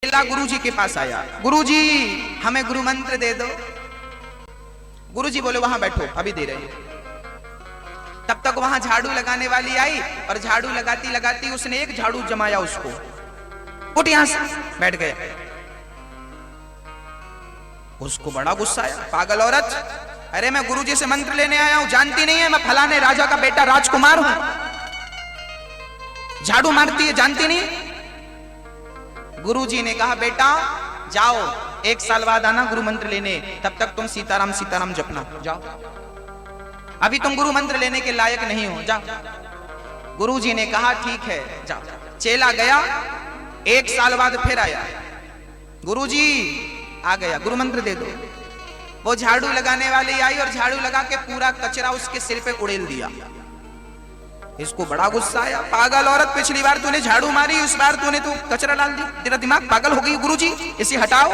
चेला गुरुजी के पास आया, गुरुजी हमें गुरु मंत्र दे दो। गुरुजी बोले वहां बैठो, अभी दे रहे हैं। तब तक वहां झाड़ू लगाने वाली आई और झाड़ू लगाती लगाती उसने एक झाड़ू जमाया उसको, उठ यहां से, बैठ गया। उसको बड़ा गुस्सा आया, पागल औरत, अरे मैं गुरुजी से मंत्र लेने आया हूं, जानती नहीं है मैं फलाने राजा का बेटा राजकुमार हूं, झाड़ू मारती है, जानती नहीं। गुरुजी ने कहा बेटा जाओ, 1 साल बाद आना गुरु मंत्र लेने, तब तक तुम सीताराम सीताराम जपना, जाओ, अभी तुम गुरु मंत्र लेने के लायक नहीं हो, जाओ। गुरुजी ने कहा ठीक है जाओ। चेला गया, 1 साल बाद फिर आया, गुरुजी आ गया, गुरु मंत्र दे दो। वो झाड़ू लगाने वाली आई और झाड़ू लगा के पूरा कचरा उसके सिर पे उड़ेल दिया। इसको बड़ा गुस्सा आया, पागल औरत, पिछली बार तूने झाड़ू मारी, इस बार तूने तो कचरा डाल दिया, तेरा दिमाग पागल हो गई, गुरुजी इसे हटाओ।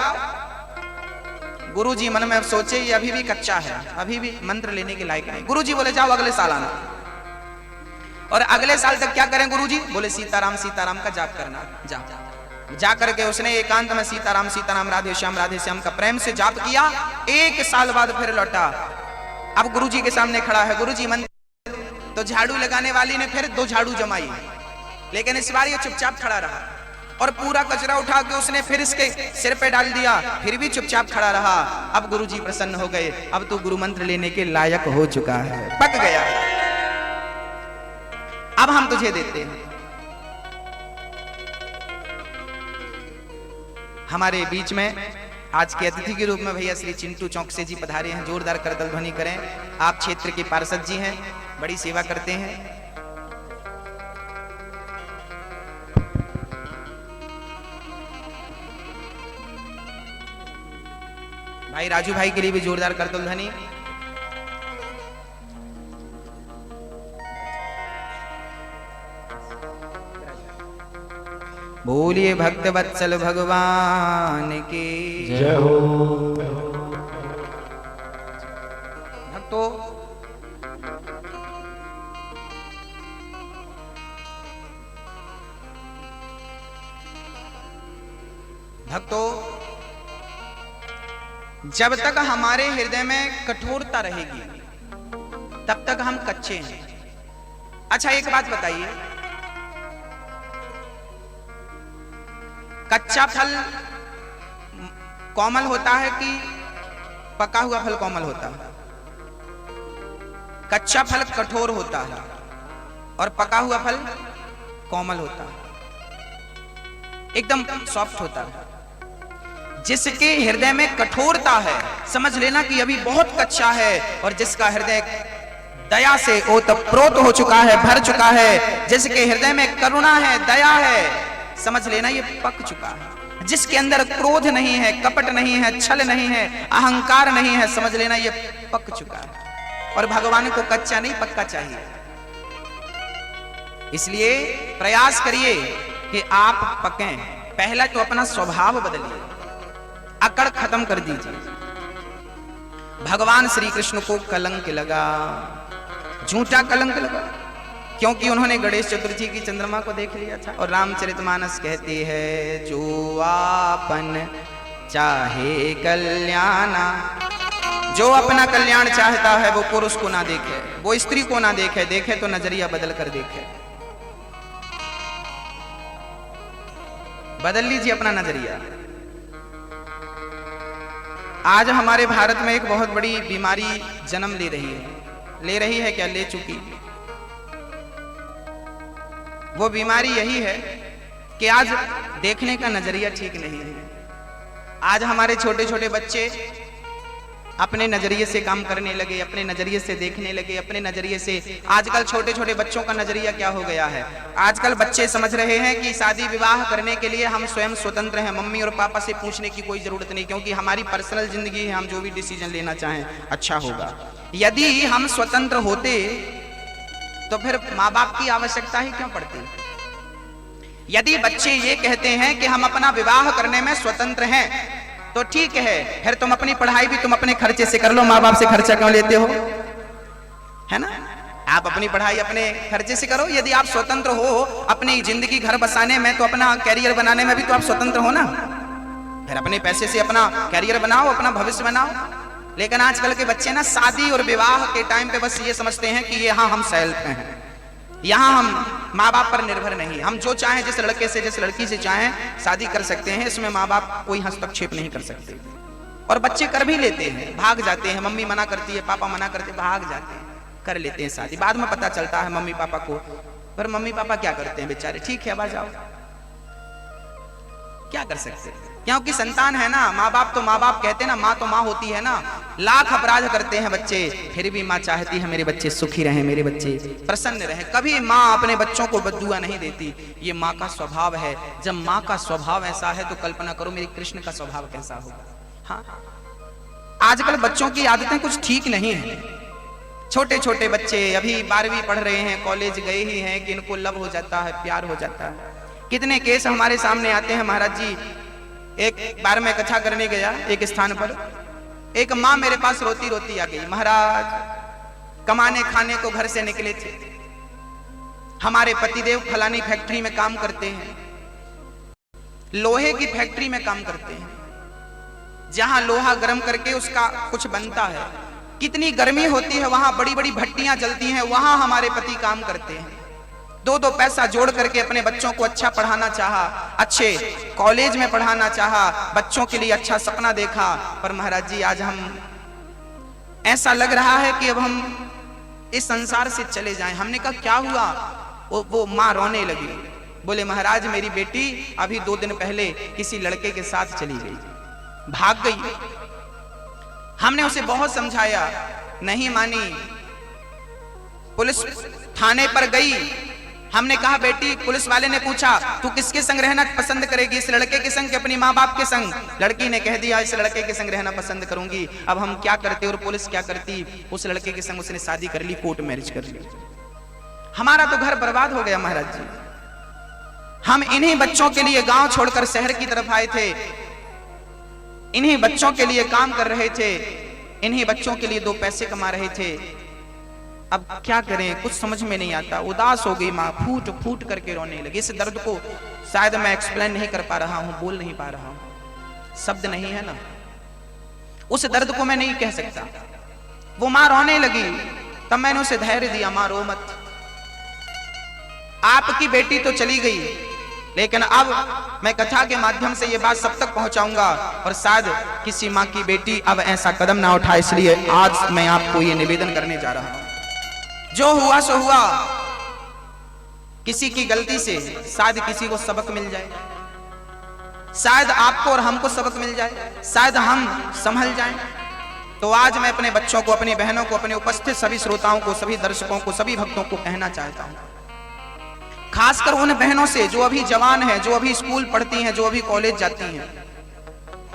गुरुजी मन में सोचे ये अभी भी कच्चा है, अभी भी मंत्र लेने के लायक नहीं। गुरुजी बोले जाओ अगले साल आना। और अगले साल तक क्या करें गुरुजी? बोले सीताराम सीताराम का जाप करना, जा करके उसने एकांत में सीताराम सीताराम राधे श्याम का प्रेम से जाप किया। 1 साल बाद फिर लौटा, अब गुरुजी के सामने खड़ा है, गुरुजी मंत्र। तो झाड़ू लगाने वाली ने फिर 2 झाड़ू जमाई, लेकिन इस बार ये चुपचाप खड़ा रहा और पूरा कचरा उठा के उसने फिर इसके सिर पे डाल दिया, फिर भी चुपचाप खड़ा रहा। अब गुरुजी प्रसन्न हो गए, अब तो गुरु मंत्र लेने के लायक हो चुका है, पक गया, अब हम तुझे देते हैं। हमारे बीच में आज के अतिथि के रूप में भैया श्री चिंटू चौकसे जी पधारे हैं, जोरदार करतल ध्वनि करें। आप क्षेत्र के पार्षद जी हैं, बड़ी सेवा करते हैं। भाई राजू भाई के लिए भी जोरदार करतल ध्वनि। बोलिए भक्त वत्सल भगवान की जय हो। भक्तों, जब तक हमारे हृदय में कठोरता रहेगी तब तक हम कच्चे हैं। अच्छा एक बात बताइए, कच्चा फल कोमल होता है कि पका हुआ फल कोमल होता है? कच्चा फल कठोर होता है और पका हुआ फल कोमल होता है, एकदम सॉफ्ट होता है। जिसके हृदय में कठोरता है समझ लेना कि अभी बहुत कच्चा है, और जिसका हृदय दया से ओतप्रोत हो चुका है, भर चुका है, जिसके हृदय में करुणा है, दया है, समझ लेना ये पक चुका है। जिसके अंदर क्रोध नहीं है, कपट नहीं है, छल नहीं है, अहंकार नहीं है, समझ लेना ये पक चुका है। और भगवान को कच्चा नहीं पक्का चाहिए। इसलिए प्रयास करिए कि आप पकें। पहला तो अपना स्वभाव बदलिए, अकड़ खत्म कर दीजिए। भगवान श्री कृष्ण को कलंक लगा, झूठा कलंक लगा, क्योंकि उन्होंने गणेश चतुर्थी की चंद्रमा को देख लिया था। और रामचरितमानस कहती है जो आपन चाहे कल्याणा, जो अपना कल्याण चाहता है वो पुरुष को ना देखे, वो स्त्री को ना देखे, देखे तो नजरिया बदल कर देखे। बदल लीजिए अपना नजरिया। आज हमारे भारत में एक बहुत बड़ी बीमारी जन्म ले रही है क्या, ले चुकी। वो बीमारी यही है कि आज देखने का नजरिया ठीक नहीं है। आज हमारे छोटे छोटे बच्चे अपने नजरिए से काम करने लगे, अपने नजरिए से देखने लगे, अपने नजरिए से। आजकल छोटे छोटे बच्चों का नजरिया क्या हो गया है, आजकल बच्चे समझ रहे हैं कि शादी विवाह करने के लिए हम स्वयं स्वतंत्र हैं, मम्मी और पापा से पूछने की कोई जरूरत नहीं, क्योंकि हमारी पर्सनल जिंदगी है, हम जो भी डिसीजन लेना चाहें अच्छा होगा। यदि हम स्वतंत्र होते तो फिर माँ बाप की आवश्यकता ही क्यों पड़ती। यदि बच्चे ये कहते हैं कि हम अपना विवाह करने में स्वतंत्र हैं तो ठीक है, फिर तुम अपनी पढ़ाई भी तुम अपने खर्चे से कर लो, माँ बाप से खर्चा क्यों लेते हो, है ना। आप अपनी पढ़ाई अपने खर्चे से करो। यदि आप स्वतंत्र हो अपनी जिंदगी घर बसाने में, तो अपना कैरियर बनाने में भी तो आप स्वतंत्र हो ना। फिर अपने पैसे से अपना कैरियर बनाओ, अपना भविष्य बनाओ। लेकिन आजकल के बच्चे ना शादी और विवाह के टाइम पे बस ये समझते हैं कि यहाँ हम सेल्फ हैं, यहाँ हम माँ बाप पर निर्भर नहीं, हम जो चाहें जिस लड़के से जिस लड़की से चाहें शादी कर सकते हैं, इसमें माँ बाप कोई हस्तक्षेप नहीं कर सकते। और बच्चे कर भी लेते हैं, भाग जाते हैं, मम्मी मना करती है, पापा मना करते, भाग जाते हैं, कर लेते हैं शादी। बाद में पता चलता है मम्मी पापा को, पर मम्मी पापा क्या करते हैं बेचारे, ठीक है अब आ जाओ, क्या कर सकते हैं, क्योंकि संतान है ना। माँ बाप तो माँ बाप कहते हैं ना, माँ तो माँ होती है ना। लाख अपराध करते हैं बच्चे, फिर भी माँ चाहती है मेरे बच्चे सुखी रहें, मेरे बच्चे प्रसन्न रहें। कभी माँ अपने बच्चों को बद्दुआ नहीं देती, ये माँ का स्वभाव है। जब माँ का स्वभाव ऐसा है तो कल्पना करो मेरे कृष्ण का स्वभाव कैसा होगा। हाँ, आजकल बच्चों की आदतें कुछ ठीक नहीं है। छोटे छोटे बच्चे अभी 12वीं पढ़ रहे हैं, कॉलेज गए ही हैं कि इनको लव हो जाता है, प्यार हो जाता है। कितने केस हमारे सामने आते हैं महाराज जी। एक बार मैं कथा करने गया एक स्थान पर, एक माँ मेरे पास रोती रोती आ गई। महाराज कमाने खाने को घर से निकले थे, हमारे पतिदेव फलानी फैक्ट्री में काम करते हैं, लोहे की फैक्ट्री में काम करते हैं, जहां लोहा गर्म करके उसका कुछ बनता है। कितनी गर्मी होती है वहां, बड़ी बड़ी भट्टियां जलती हैं, वहां हमारे पति काम करते हैं। दो पैसा जोड़ करके अपने बच्चों को अच्छा पढ़ाना चाहा, अच्छे कॉलेज में पढ़ाना चाहा, बच्चों के लिए अच्छा सपना देखा। पर महाराज जी आज हम ऐसा लग रहा है कि अब हम इस संसार से चले जाएं। हमने कहा क्या हुआ? वो माँ रोने लगी। बोले महाराज मेरी बेटी अभी 2 दिन पहले किसी लड़के के साथ चली गई, भाग गई। हमने उसे बहुत समझाया, नहीं मानी, पुलिस थाने पर गई। हमने कहा बेटी, पुलिस वाले ने पूछा तू किसके संग रहना पसंद करेगी, इस लड़के के संग कि अपनी माँ बाप के संग? लड़की ने कह दिया इस लड़के के संग रहना पसंद करूंगी। अब हम क्या करते और पुलिस क्या करती? उस लड़के के संग उसने शादी कर ली, कोर्ट मैरिज कर ली। हमारा तो घर बर्बाद हो गया महाराज जी। हम इन्हीं बच्चों के लिए गांव छोड़कर शहर की तरफ आए थे, इन्हीं बच्चों के लिए काम कर रहे थे, इन्हीं बच्चों के लिए 2 पैसे कमा रहे थे। अब क्या करें, कुछ समझ में नहीं आता। उदास हो गई माँ, फूट फूट करके रोने लगी। इस दर्द को शायद मैं एक्सप्लेन नहीं कर पा रहा हूं, बोल नहीं पा रहा हूं, शब्द नहीं है ना, उस दर्द को मैं नहीं कह सकता। वो माँ रोने लगी, तब मैंने उसे धैर्य दिया, माँ रो मत, आपकी बेटी तो चली गई, लेकिन अब मैं कथा के माध्यम से ये बात सब तक पहुंचाऊंगा और शायद किसी माँ की बेटी अब ऐसा कदम ना उठाए। इसलिए आज मैं आपको ये निवेदन करने जा रहा हूं, जो हुआ सो हुआ। किसी की गलती से शायद किसी को सबक मिल जाए, शायद आपको और हमको सबक मिल जाए, शायद हम संभल जाएं। तो आज मैं अपने बच्चों को, अपनी बहनों को, अपने उपस्थित सभी श्रोताओं को, सभी दर्शकों को, सभी भक्तों को कहना चाहता हूं, खासकर उन बहनों से जो अभी जवान हैं, जो अभी स्कूल पढ़ती हैं, जो अभी कॉलेज जाती हैं,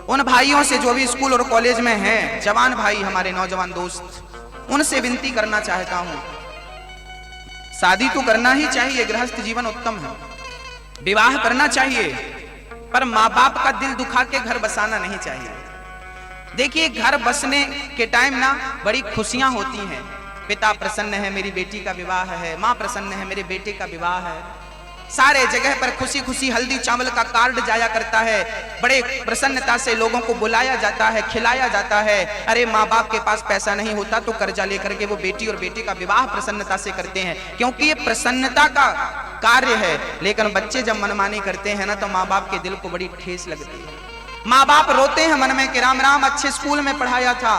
उन भाइयों से जो अभी स्कूल और कॉलेज में हैं, जवान भाई हमारे नौजवान दोस्त, उनसे विनती करना चाहता हूं, शादी तो करना ही चाहिए, गृहस्थ जीवन उत्तम है, विवाह करना चाहिए, पर माँ बाप का दिल दुखा के घर बसाना नहीं चाहिए। देखिए घर बसने के टाइम ना बड़ी खुशियां होती हैं, पिता प्रसन्न है मेरी बेटी का विवाह है, माँ प्रसन्न है मेरे बेटे का विवाह है, सारे जगह पर खुशी खुशी हल्दी चावल का कार्ड जाया करता है, बड़े प्रसन्नता से लोगों को बुलाया जाता है, खिलाया जाता है। अरे माँ बाप के पास पैसा नहीं होता तो कर्जा लेकर के वो बेटी और बेटे का विवाह प्रसन्नता से करते हैं, क्योंकि ये प्रसन्नता का कार्य है। लेकिन बच्चे जब मनमानी करते हैं ना तो माँ बाप के दिल को बड़ी ठेस लगती है। माँ बाप रोते हैं मन में कि राम राम अच्छे स्कूल में पढ़ाया था,